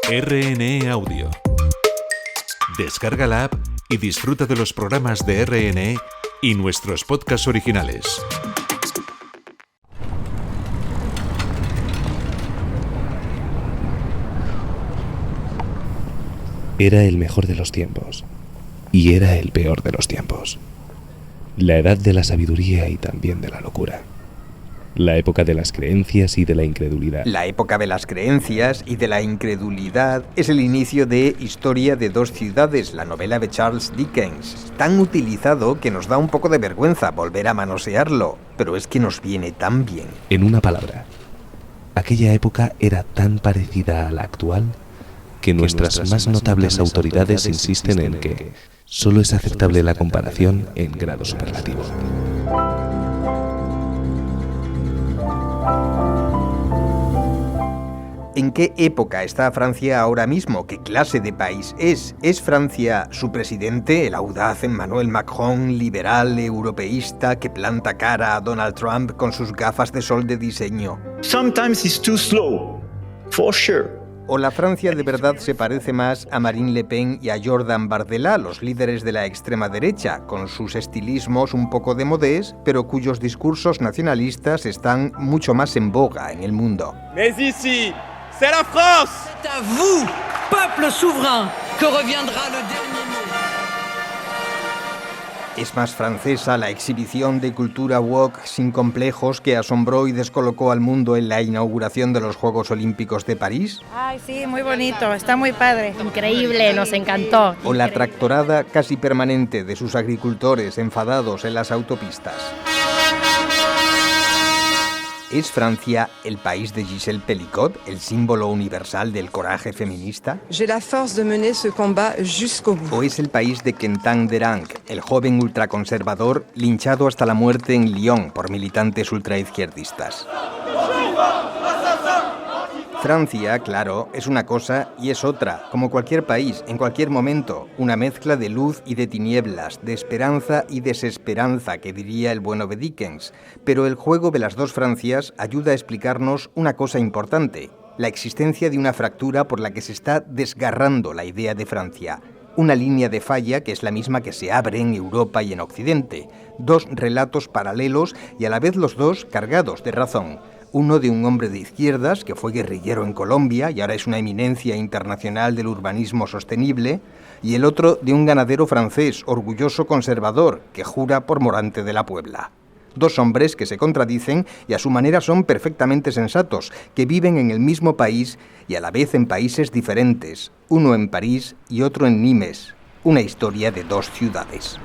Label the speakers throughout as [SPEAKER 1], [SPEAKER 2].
[SPEAKER 1] RNE Audio. Descarga la app y disfruta de los programas de RNE y nuestros podcasts originales.
[SPEAKER 2] Era el mejor de los tiempos y era el peor de los tiempos. La edad de la sabiduría y también de la locura. La época de las creencias y de la incredulidad.
[SPEAKER 3] La época de las creencias y de la incredulidad es el inicio de Historia de dos ciudades, la novela de Charles Dickens. Tan utilizado que nos da un poco de vergüenza volver a manosearlo, pero es que nos viene tan bien.
[SPEAKER 2] En una palabra, aquella época era tan parecida a la actual que nuestras más notables autoridades insisten en que solo es aceptable la comparación en grado superlativo.
[SPEAKER 3] ¿En qué época está Francia ahora mismo? ¿Qué clase de país es? ¿Es Francia su presidente, el audaz Emmanuel Macron, liberal, europeísta, que planta cara a Donald Trump con sus gafas de sol de diseño?
[SPEAKER 4] Sometimes it's too slow, for sure.
[SPEAKER 3] ¿O la Francia de verdad se parece más a Marine Le Pen y a Jordan Bardella, los líderes de la extrema derecha, con sus estilismos un poco demodés, pero cuyos discursos nacionalistas están mucho más en boga en el mundo?
[SPEAKER 5] Mais ici, c'est la France!
[SPEAKER 6] C'est à vous, peuple souverain, que reviendra le dernier mot.
[SPEAKER 3] Es más francesa la exhibición de cultura woke sin complejos que asombró y descolocó al mundo en la inauguración de los Juegos Olímpicos de París.
[SPEAKER 7] Ay, sí, muy bonito, está muy padre.
[SPEAKER 8] Increíble, nos encantó.
[SPEAKER 3] O la tractorada casi permanente de sus agricultores enfadados en las autopistas. ¿Es Francia el país de Gisèle Pelicot, el símbolo universal del coraje feminista?
[SPEAKER 9] J'ai la force de mener ce combat jusqu'au bout.
[SPEAKER 3] ¿O es el país de Quentin Derang, el joven ultraconservador linchado hasta la muerte en Lyon por militantes ultraizquierdistas? Francia, claro, es una cosa y es otra, como cualquier país, en cualquier momento, una mezcla de luz y de tinieblas, de esperanza y desesperanza, que diría el bueno de Dickens. Pero el juego de las dos Francias ayuda a explicarnos una cosa importante, la existencia de una fractura por la que se está desgarrando la idea de Francia. Una línea de falla que es la misma que se abre en Europa y en Occidente. Dos relatos paralelos y a la vez los dos cargados de razón. Uno de un hombre de izquierdas que fue guerrillero en Colombia y ahora es una eminencia internacional del urbanismo sostenible, y el otro de un ganadero francés orgulloso conservador que jura por Morante de la Puebla. Dos hombres que se contradicen y a su manera son perfectamente sensatos, que viven en el mismo país y a la vez en países diferentes, uno en París y otro en Nimes, una historia de dos ciudades.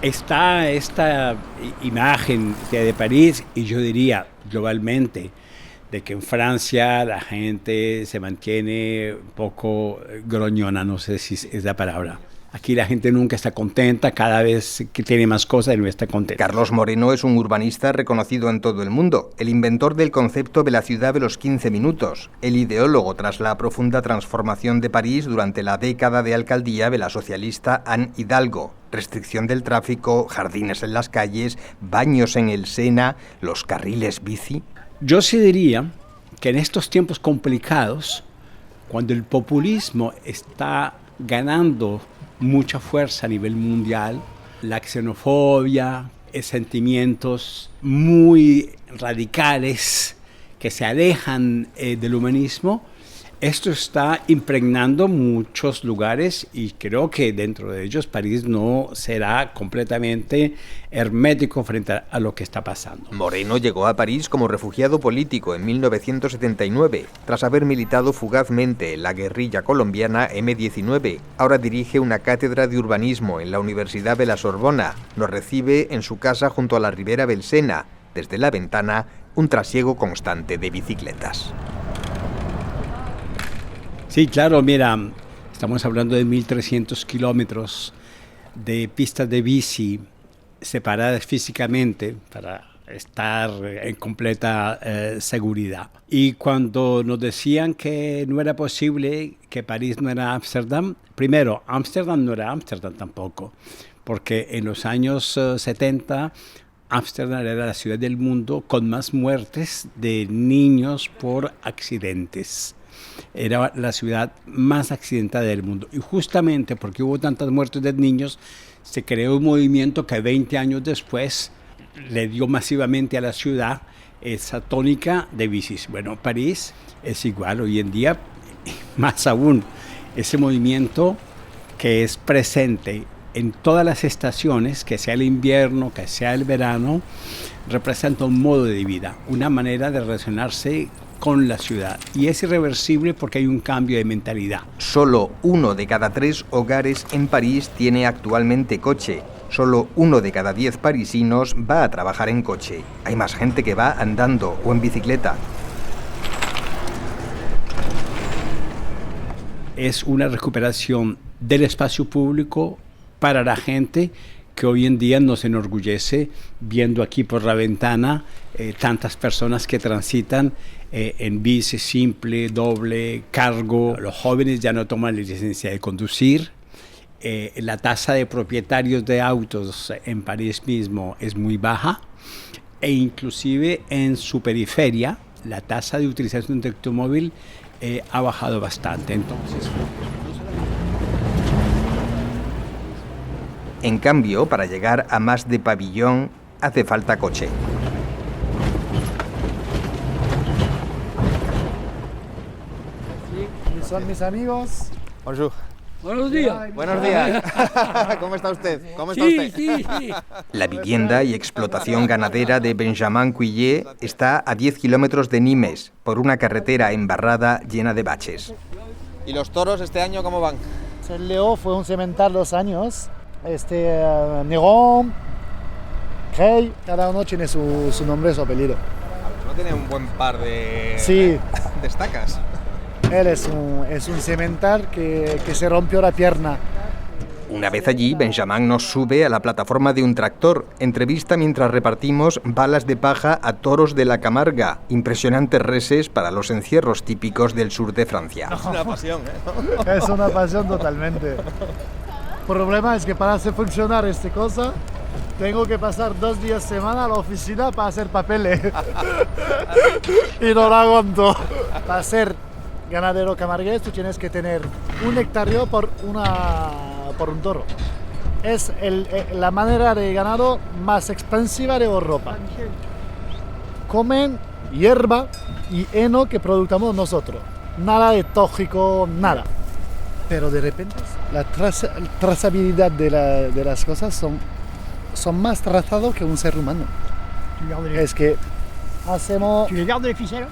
[SPEAKER 10] Está esta imagen de París y yo diría globalmente de que en Francia la gente se mantiene un poco groñona, no sé si es la palabra. Aquí la gente nunca está contenta, cada vez que tiene más cosas no está contenta.
[SPEAKER 3] Carlos Moreno es un urbanista reconocido en todo el mundo, el inventor del concepto de la ciudad de los 15 minutos, el ideólogo tras la profunda transformación de París durante la década de alcaldía de la socialista Anne Hidalgo. Restricción del tráfico, jardines en las calles, baños en el Sena, los carriles bici.
[SPEAKER 10] Yo sí diría que en estos tiempos complicados, cuando el populismo está ganando mucha fuerza a nivel mundial, la xenofobia, sentimientos muy radicales que se alejan del humanismo, esto está impregnando muchos lugares y creo que dentro de ellos París no será completamente hermético frente a lo que está pasando.
[SPEAKER 3] Moreno llegó a París como refugiado político en 1979, tras haber militado fugazmente en la guerrilla colombiana M-19. Ahora dirige una cátedra de urbanismo en la Universidad de la Sorbona. Nos recibe en su casa junto a la ribera del Sena. Desde la ventana, un trasiego constante de bicicletas.
[SPEAKER 10] Sí, claro, mira, estamos hablando de 1.300 kilómetros de pistas de bici separadas físicamente para estar en completa seguridad. Y cuando nos decían que no era posible, que París no era Ámsterdam, primero, Ámsterdam no era Ámsterdam tampoco, porque en los años 70 Ámsterdam era la ciudad del mundo con más muertes de niños por accidentes. Era la ciudad más accidentada del mundo. Y justamente porque hubo tantas muertes de niños, se creó un movimiento que 20 años después le dio masivamente a la ciudad esa tónica de bicis. Bueno, París es igual hoy en día, más aún, ese movimiento que es presente en todas las estaciones, que sea el invierno, que sea el verano, representa un modo de vida, una manera de relacionarse con la ciudad. Y es irreversible porque hay un cambio de mentalidad.
[SPEAKER 3] Solo 1 de cada 3 hogares en París tiene actualmente coche. Solo 1 de cada 10 parisinos va a trabajar en coche. Hay más gente que va andando o en bicicleta.
[SPEAKER 10] Es una recuperación del espacio público para la gente que hoy en día nos enorgullece viendo aquí por la ventana tantas personas que transitan en bici simple, doble, cargo. Los jóvenes ya no toman la licencia de conducir. La tasa de propietarios de autos en París mismo es muy baja e inclusive en su periferia la tasa de utilización de automóvil ha bajado bastante. Entonces,
[SPEAKER 3] en cambio, para llegar a Mas de Pavillon hace falta coche.
[SPEAKER 11] Son mis amigos.
[SPEAKER 12] Bonjour.
[SPEAKER 11] Buenos días.
[SPEAKER 12] Buenos días. ¿Cómo está usted?
[SPEAKER 11] Sí.
[SPEAKER 3] La vivienda y explotación ganadera de Benjamin Cuillet está a 10 kilómetros de Nimes, por una carretera embarrada llena de baches.
[SPEAKER 12] ¿Y los toros este año cómo van?
[SPEAKER 11] El Leo fue un cemental 2 años. Neron, Rey, cada uno tiene su nombre y su apellido.
[SPEAKER 12] ¿No tiene un buen par de estacas?
[SPEAKER 11] Él es un cemental que se rompió la pierna.
[SPEAKER 3] Una vez allí, Benjamin nos sube a la plataforma de un tractor. Entrevista mientras repartimos balas de paja a toros de la Camarga. Impresionantes reses para los encierros típicos del sur de Francia.
[SPEAKER 12] Es una pasión, ¿eh?
[SPEAKER 11] Es una pasión totalmente. El problema es que para hacer funcionar esta cosa, tengo que pasar 2 días semana a la oficina para hacer papeles. Y no lo aguanto. Para ser ganadero camargués, tú tienes que tener 1 hectárea por un toro. Es la manera de ganado más expensiva de Europa. Comen hierba y heno que producamos nosotros. Nada de tóxico, nada. Pero de repente la trazabilidad de las cosas son más trazados que un ser humano. Es que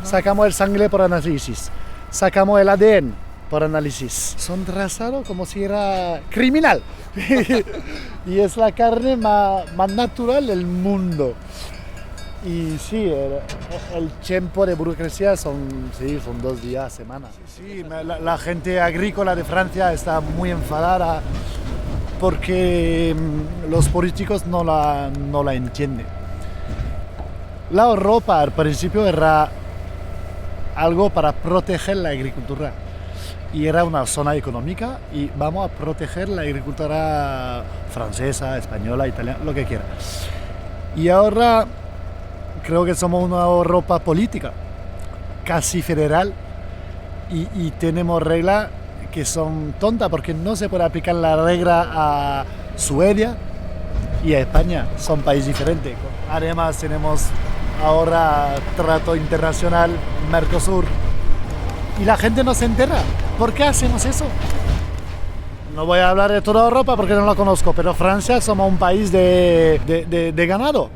[SPEAKER 11] sacamos el sangre por análisis, sacamos el ADN por análisis. Son trazados como si era criminal. Y es la carne más natural del mundo. Y sí, el tiempo de burocracia son 2 días a semana. Sí, la gente agrícola de Francia está muy enfadada porque los políticos no la entienden. La Europa al principio era algo para proteger la agricultura. Y era una zona económica y vamos a proteger la agricultura francesa, española, italiana, lo que quiera. Y ahora creo que somos una Europa política, casi federal, y tenemos reglas que son tontas porque no se puede aplicar la regla a Suecia y a España, son países diferentes. Además tenemos ahora trato internacional, Mercosur, y la gente no se entera. ¿Por qué hacemos eso? No voy a hablar de toda Europa porque no la conozco, pero Francia somos un país de ganado.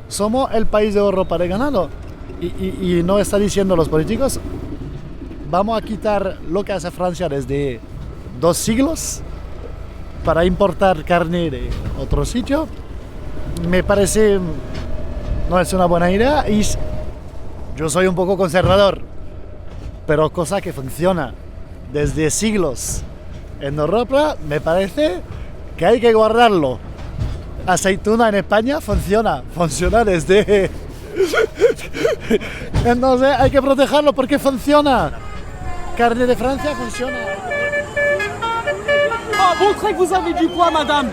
[SPEAKER 11] Somos el país de Europa de ganado. Y no está diciendo los políticos, vamos a quitar lo que hace Francia desde 2 siglos para importar carne de otro sitio. Me parece no es una buena idea y yo soy un poco conservador, pero cosa que funciona desde siglos en Europa, me parece que hay que guardarlo. Aceituna en España funciona desde... Entonces hay que protegerlo porque funciona. Carne de Francia funciona.
[SPEAKER 6] Oh, montrez que vous avez du poids, madame.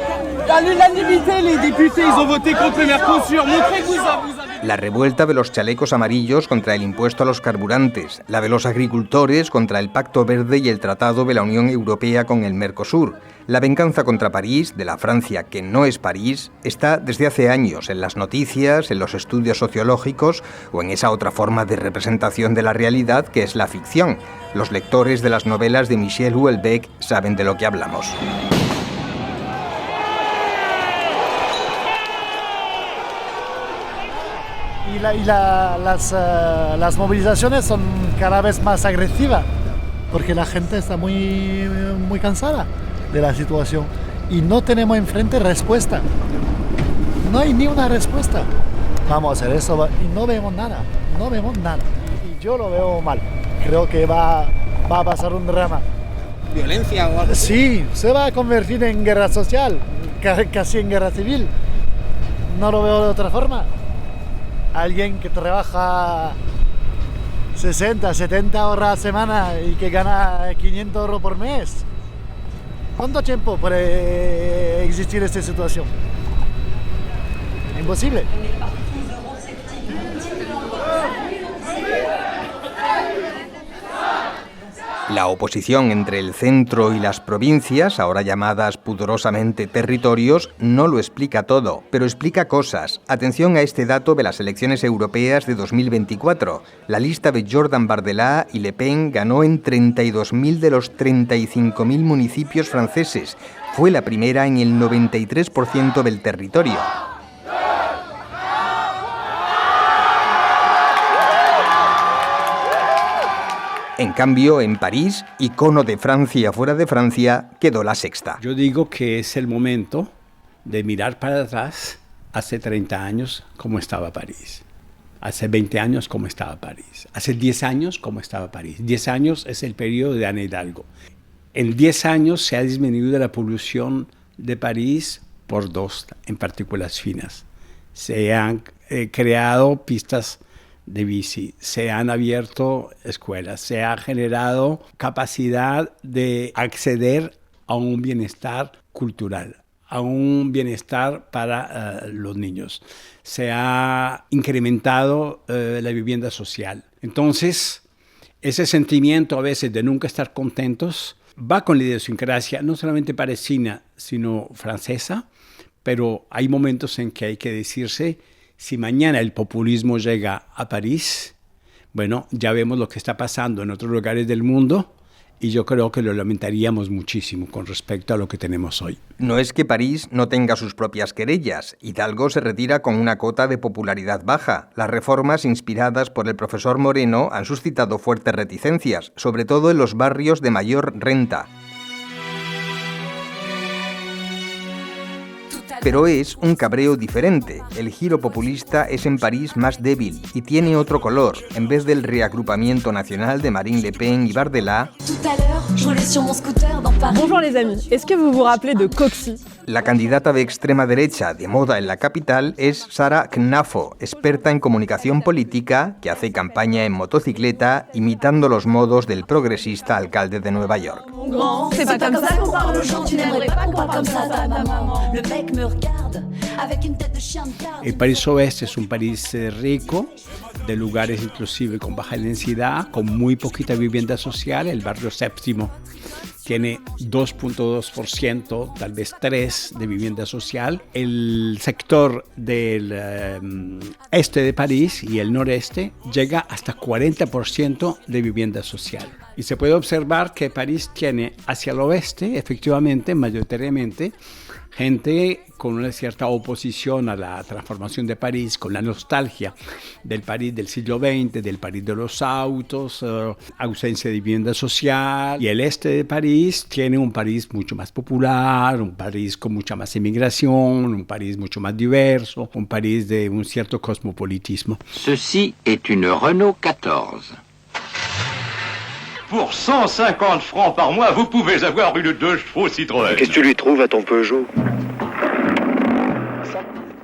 [SPEAKER 5] À l'unanimité, les députés, ils ont voté contre le Mercosur. Montrez que vous avez...
[SPEAKER 3] La revuelta de los chalecos amarillos contra el impuesto a los carburantes, la de los agricultores contra el Pacto Verde y el Tratado de la Unión Europea con el Mercosur, la venganza contra París, de la Francia que no es París, está desde hace años en las noticias, en los estudios sociológicos o en esa otra forma de representación de la realidad que es la ficción. Los lectores de las novelas de Michel Houellebecq saben de lo que hablamos.
[SPEAKER 11] Las movilizaciones son cada vez más agresivas porque la gente está muy cansada de la situación y no tenemos enfrente respuesta. No hay ni una respuesta. Vamos a hacer eso y no vemos nada. Y yo lo veo mal. Creo que va a pasar un drama.
[SPEAKER 12] ¿Violencia o algo?
[SPEAKER 11] Sí, se va a convertir en guerra social, casi en guerra civil. No lo veo de otra forma. Alguien que trabaja 60, 70 horas a la semana y que gana 500 euros por mes. ¿Cuánto tiempo puede existir esta situación? Imposible.
[SPEAKER 3] La oposición entre el centro y las provincias, ahora llamadas pudorosamente territorios, no lo explica todo, pero explica cosas. Atención a este dato de las elecciones europeas de 2024. La lista de Jordan Bardella y Le Pen ganó en 32.000 de los 35.000 municipios franceses. Fue la primera en el 93% del territorio. En cambio, en París, icono de Francia fuera de Francia, quedó la sexta.
[SPEAKER 10] Yo digo que es el momento de mirar para atrás hace 30 años cómo estaba París, hace 20 años cómo estaba París, hace 10 años cómo estaba París. 10 años es el periodo de Ana Hidalgo. En 10 años se ha disminuido la polución de París por 2 en partículas finas. Se han creado pistas de bici, se han abierto escuelas, se ha generado capacidad de acceder a un bienestar cultural, a un bienestar para los niños. Se ha incrementado la vivienda social. Entonces, ese sentimiento a veces de nunca estar contentos va con la idiosincrasia, no solamente parisina, sino francesa, pero hay momentos en que hay que decirse: si mañana el populismo llega a París, bueno, ya vemos lo que está pasando en otros lugares del mundo y yo creo que lo lamentaríamos muchísimo con respecto a lo que tenemos hoy.
[SPEAKER 3] No es que París no tenga sus propias querellas. Hidalgo se retira con una cota de popularidad baja. Las reformas inspiradas por el profesor Moreno han suscitado fuertes reticencias, sobre todo en los barrios de mayor renta. Pero es un cabreo diferente. El giro populista es en París más débil y tiene otro color. En vez del reagrupamiento nacional de Marine Le Pen y Bardella,
[SPEAKER 13] Bonjour les amis, est-ce que vous vous rappelez de Coxy?
[SPEAKER 3] La candidata de extrema derecha de moda en la capital es Sara Knafo, experta en comunicación política que hace campaña en motocicleta imitando los modos del progresista alcalde de Nueva York.
[SPEAKER 10] El París Oeste es un París rico, de lugares inclusive con baja densidad, con muy poquita vivienda social. El barrio Séptimo tiene 2.2%, tal vez 3% de vivienda social. El sector del este de París y el noreste llega hasta 40% de vivienda social. Y se puede observar que París tiene hacia el oeste, efectivamente, mayoritariamente, gente con una cierta oposición a la transformación de París, con la nostalgia del París del siglo XX, del París de los autos, ausencia de vivienda social. Y el este de París tiene un París mucho más popular, un París con mucha más inmigración, un París mucho más diverso, un París de un cierto cosmopolitismo.
[SPEAKER 14] Ceci est une Renault 14.
[SPEAKER 15] Pour 150 francs par mois, vous pouvez avoir une 2 chevaux Citroën.
[SPEAKER 16] Qu'est-ce que tu lui trouves à ton Peugeot?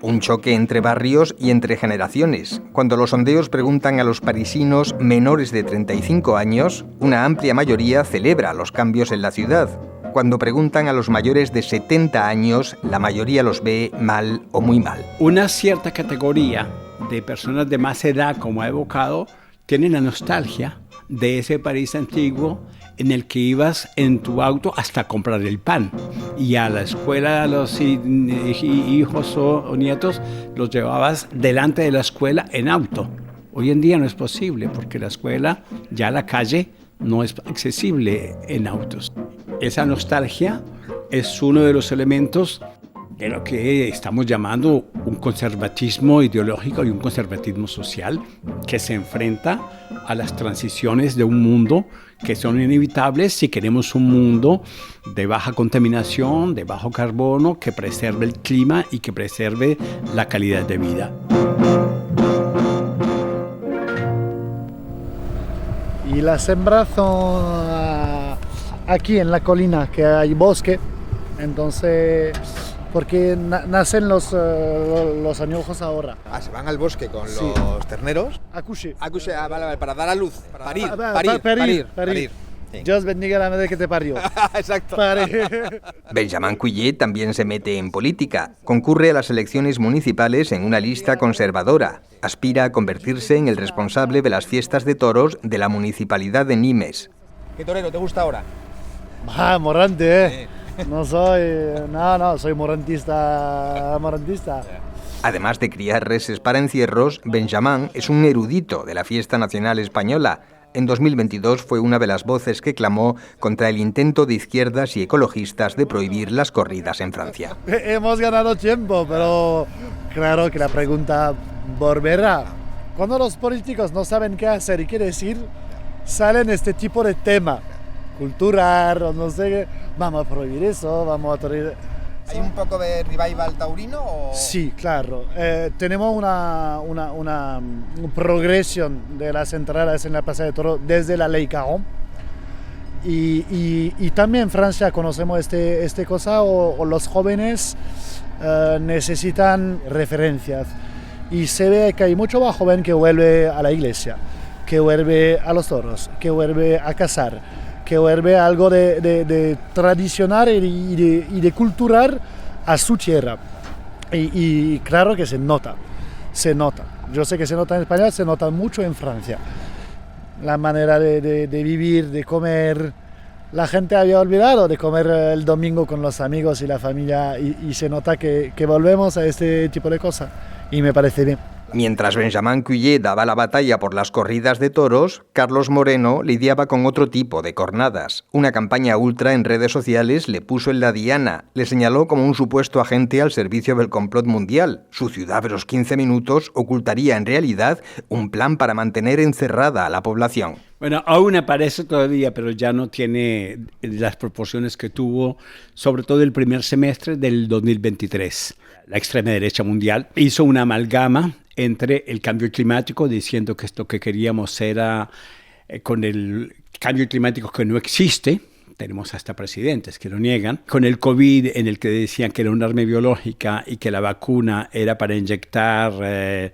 [SPEAKER 3] Un choque entre barrios y entre generaciones. Cuando los sondeos preguntan a los parisinos menores de 35 años, una amplia mayoría celebra los cambios en la ciudad. cuando preguntan a los mayores de 70 años, la mayoría los ve mal o muy mal.
[SPEAKER 10] Una cierta categoría de personas de más edad, como ha evocado, tienen la nostalgia de ese París antiguo en el que ibas en tu auto hasta comprar el pan, y a la escuela a los hijos o nietos los llevabas delante de la escuela en auto. Hoy en día no es posible porque la escuela, ya la calle, no es accesible en autos. Esa nostalgia es uno de los elementos de lo que estamos llamando un conservatismo ideológico y un conservatismo social que se enfrenta a las transiciones de un mundo que son inevitables si queremos un mundo de baja contaminación, de bajo carbono, que preserve el clima y que preserve la calidad de vida.
[SPEAKER 11] Y las hembras son aquí en la colina, que hay bosque, entonces, porque nacen los añojos ahora.
[SPEAKER 12] Se van al bosque con los terneros.
[SPEAKER 11] Accoucher.
[SPEAKER 12] Vale, para dar a luz, parir. Sí.
[SPEAKER 11] Dios bendiga la madre que te parió.
[SPEAKER 12] Exacto.
[SPEAKER 3] Benjamin Cuillet también se mete en política. Concurre a las elecciones municipales en una lista conservadora. Aspira a convertirse en el responsable de las fiestas de toros de la municipalidad de Nimes.
[SPEAKER 12] ¿Qué torero te gusta ahora?
[SPEAKER 11] Morante, No soy morantista.
[SPEAKER 3] Además de criar reses para encierros, Benjamin es un erudito de la fiesta nacional española. En 2022 fue una de las voces que clamó contra el intento de izquierdas y ecologistas de prohibir las corridas en Francia.
[SPEAKER 11] Hemos ganado tiempo, pero claro que la pregunta volverá. Cuando los políticos no saben qué hacer y qué decir, salen este tipo de tema cultural o no sé qué. Vamos a prohibir eso, vamos a prohibir...
[SPEAKER 12] ¿Hay un poco de revival taurino? O...
[SPEAKER 11] Sí, claro. Tenemos una progresión de las entradas en la Plaza de Toro desde la Ley Caron. Y también en Francia conocemos este cosa, o los jóvenes necesitan referencias. Y se ve que hay mucho más joven que vuelve a la iglesia, que vuelve a los toros, que vuelve a cazar, que vuelve a algo de tradicional y de cultural a su tierra. Y claro que se nota. Yo sé que se nota en España, se nota mucho en Francia. La manera de vivir, de comer. La gente había olvidado de comer el domingo con los amigos y la familia, y se nota que volvemos a este tipo de cosas. Y me parece bien.
[SPEAKER 3] Mientras Benjamin Cuillet daba la batalla por las corridas de toros, Carlos Moreno lidiaba con otro tipo de cornadas. Una campaña ultra en redes sociales le puso en la diana, le señaló como un supuesto agente al servicio del complot mundial. Su ciudad de los 15 minutos ocultaría en realidad un plan para mantener encerrada a la población.
[SPEAKER 10] Bueno, aún aparece todavía, pero ya no tiene las proporciones que tuvo, sobre todo el primer semestre del 2023. La extrema derecha mundial hizo una amalgama entre el cambio climático, diciendo que esto que queríamos era con el cambio climático que no existe. Tenemos hasta presidentes que lo niegan. Con el COVID, en el que decían que era un arma biológica y que la vacuna era para inyectar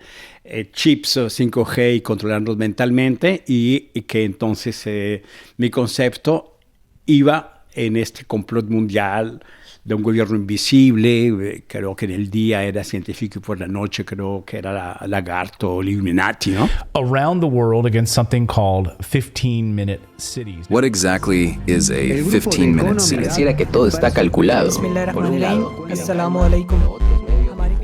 [SPEAKER 10] chips 5G y controlarnos mentalmente, y que entonces mi concepto iba en este complot mundial de un gobierno invisible. Creo que en el día era científico y por la noche creo que era lagarto o Illuminati, ¿no?
[SPEAKER 16] Around the world against something called 15-minute cities.
[SPEAKER 17] What exactly is a 15-minute city?
[SPEAKER 18] Pareciera que todo está calculado. Por un lado.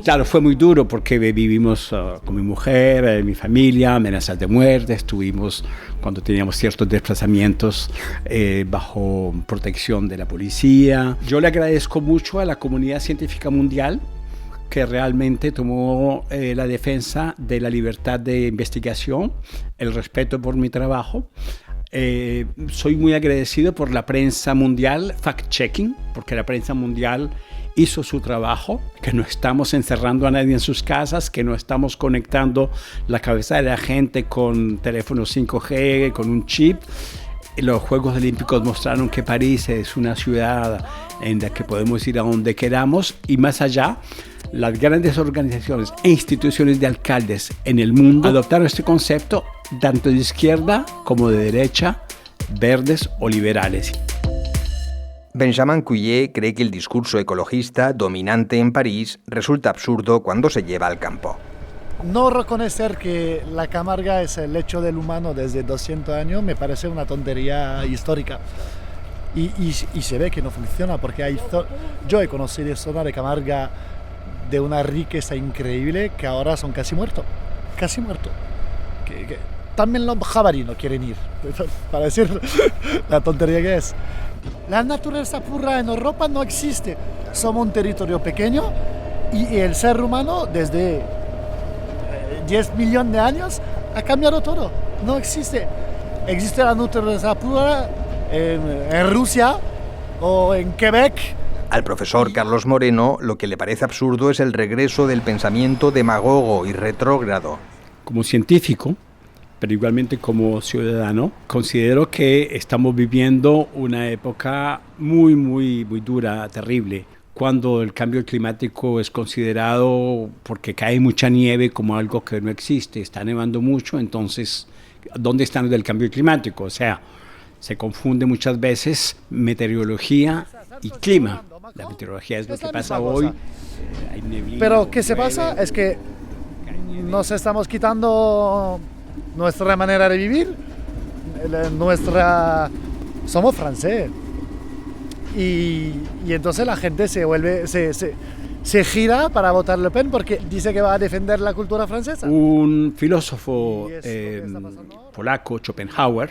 [SPEAKER 10] Claro, fue muy duro porque vivimos con mi mujer, mi familia, amenazas de muerte. Estuvimos, cuando teníamos ciertos desplazamientos, bajo protección de la policía. Yo le agradezco mucho a la comunidad científica mundial, que realmente tomó la defensa de la libertad de investigación, el respeto por mi trabajo. Soy muy agradecido por la prensa mundial, fact-checking, porque la prensa mundial hizo su trabajo, que no estamos encerrando a nadie en sus casas, que no estamos conectando la cabeza de la gente con teléfonos 5G, con un chip. Los Juegos Olímpicos mostraron que París es una ciudad en la que podemos ir a donde queramos, y más allá, las grandes organizaciones e instituciones de alcaldes en el mundo adoptaron este concepto, tanto de izquierda como de derecha, verdes o liberales.
[SPEAKER 3] Benjamin Couillet cree que el discurso ecologista dominante en París resulta absurdo cuando se lleva al campo.
[SPEAKER 11] No reconocer que la Camarga es el lecho del humano desde 200 años me parece una tontería histórica. Y se ve que no funciona porque yo he conocido zonas de Camarga de una riqueza increíble que ahora son casi muertos. También los jabalíes no quieren ir, para decir la tontería que es. La naturaleza pura en Europa no existe. Somos un territorio pequeño y el ser humano desde 10 millones de años ha cambiado todo. No existe. Existe la naturaleza pura en Rusia o en Quebec.
[SPEAKER 3] Al profesor Carlos Moreno lo que le parece absurdo es el regreso del pensamiento demagogo y retrógrado.
[SPEAKER 10] Como científico, pero igualmente como ciudadano, considero que estamos viviendo una época muy dura, terrible, cuando el cambio climático es considerado, porque cae mucha nieve, como algo que no existe. Está nevando mucho, entonces, ¿dónde está el cambio climático? O sea, se confunde muchas veces meteorología y clima. La meteorología es lo que pasa hoy. Hay neblina,
[SPEAKER 11] pero ¿qué se pasa? Es que nos estamos quitando nuestra manera de vivir, somos franceses y entonces la gente se gira para votar Le Pen porque dice que va a defender la cultura francesa.
[SPEAKER 10] Un filósofo polaco, Schopenhauer,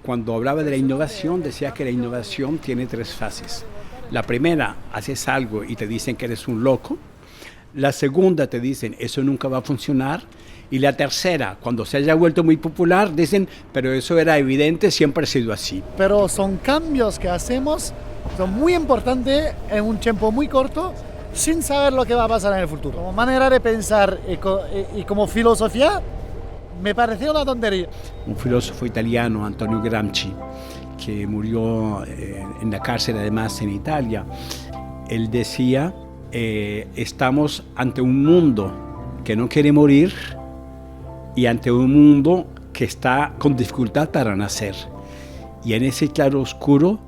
[SPEAKER 10] cuando hablaba de la innovación, decía que la innovación tiene 3 fases. La primera, haces algo y te dicen que eres un loco. La segunda, te dicen, eso nunca va a funcionar. Y la tercera, cuando se haya vuelto muy popular, dicen, pero eso era evidente, siempre ha sido así.
[SPEAKER 11] Pero son cambios que hacemos, son muy importantes en un tiempo muy corto, sin saber lo que va a pasar en el futuro. Como manera de pensar y como filosofía, me pareció una tontería.
[SPEAKER 10] Un filósofo italiano, Antonio Gramsci, que murió en la cárcel además en Italia, él decía, estamos ante un mundo que no quiere morir y ante un mundo que está con dificultad para nacer. Y en ese claro oscuro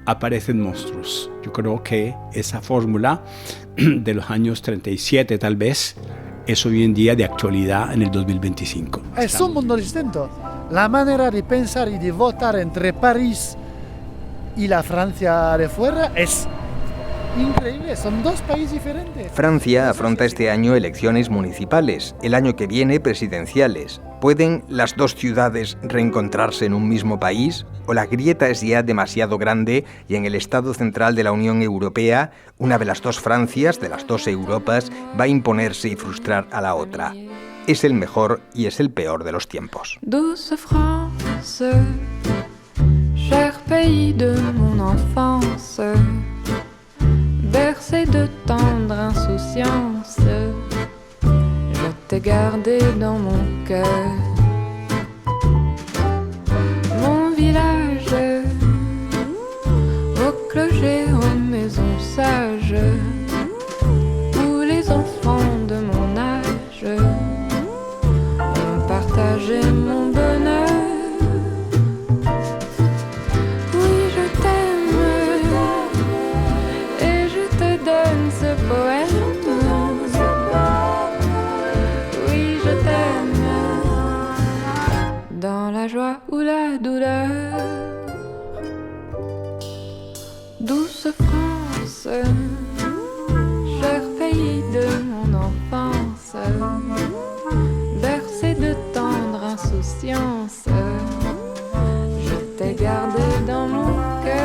[SPEAKER 10] aparecen monstruos. Yo creo que esa fórmula de los años 37 tal vez es hoy en día de actualidad en el 2025.
[SPEAKER 11] Es un mundo distinto. La manera de pensar y de votar entre París y la Francia de fuera es increíble, son 2 países diferentes.
[SPEAKER 3] Francia afronta este año elecciones municipales, el año que viene presidenciales. ¿Pueden las 2 ciudades reencontrarse en un mismo país? ¿O la grieta es ya demasiado grande y en el estado central de la Unión Europea, una de las 2 Francias, de las 2 Europas, va a imponerse y frustrar a la otra? Es el mejor y es el peor de los tiempos.
[SPEAKER 19] Douce France, cher pays de mon enfance, bercé de tendre insouciance, je t'ai gardé dans mon cœur. Mon village, au clocher, aux maisons sages, où les enfants de mon âge ont partagé mon bonheur. Oui, je t'aime et je te donne ce poème. Oui, je t'aime dans la joie ou la douleur. Douce France, cher pays de mon enfance, bercé de tendre insouciance, je t'ai gardé dans mon cœur.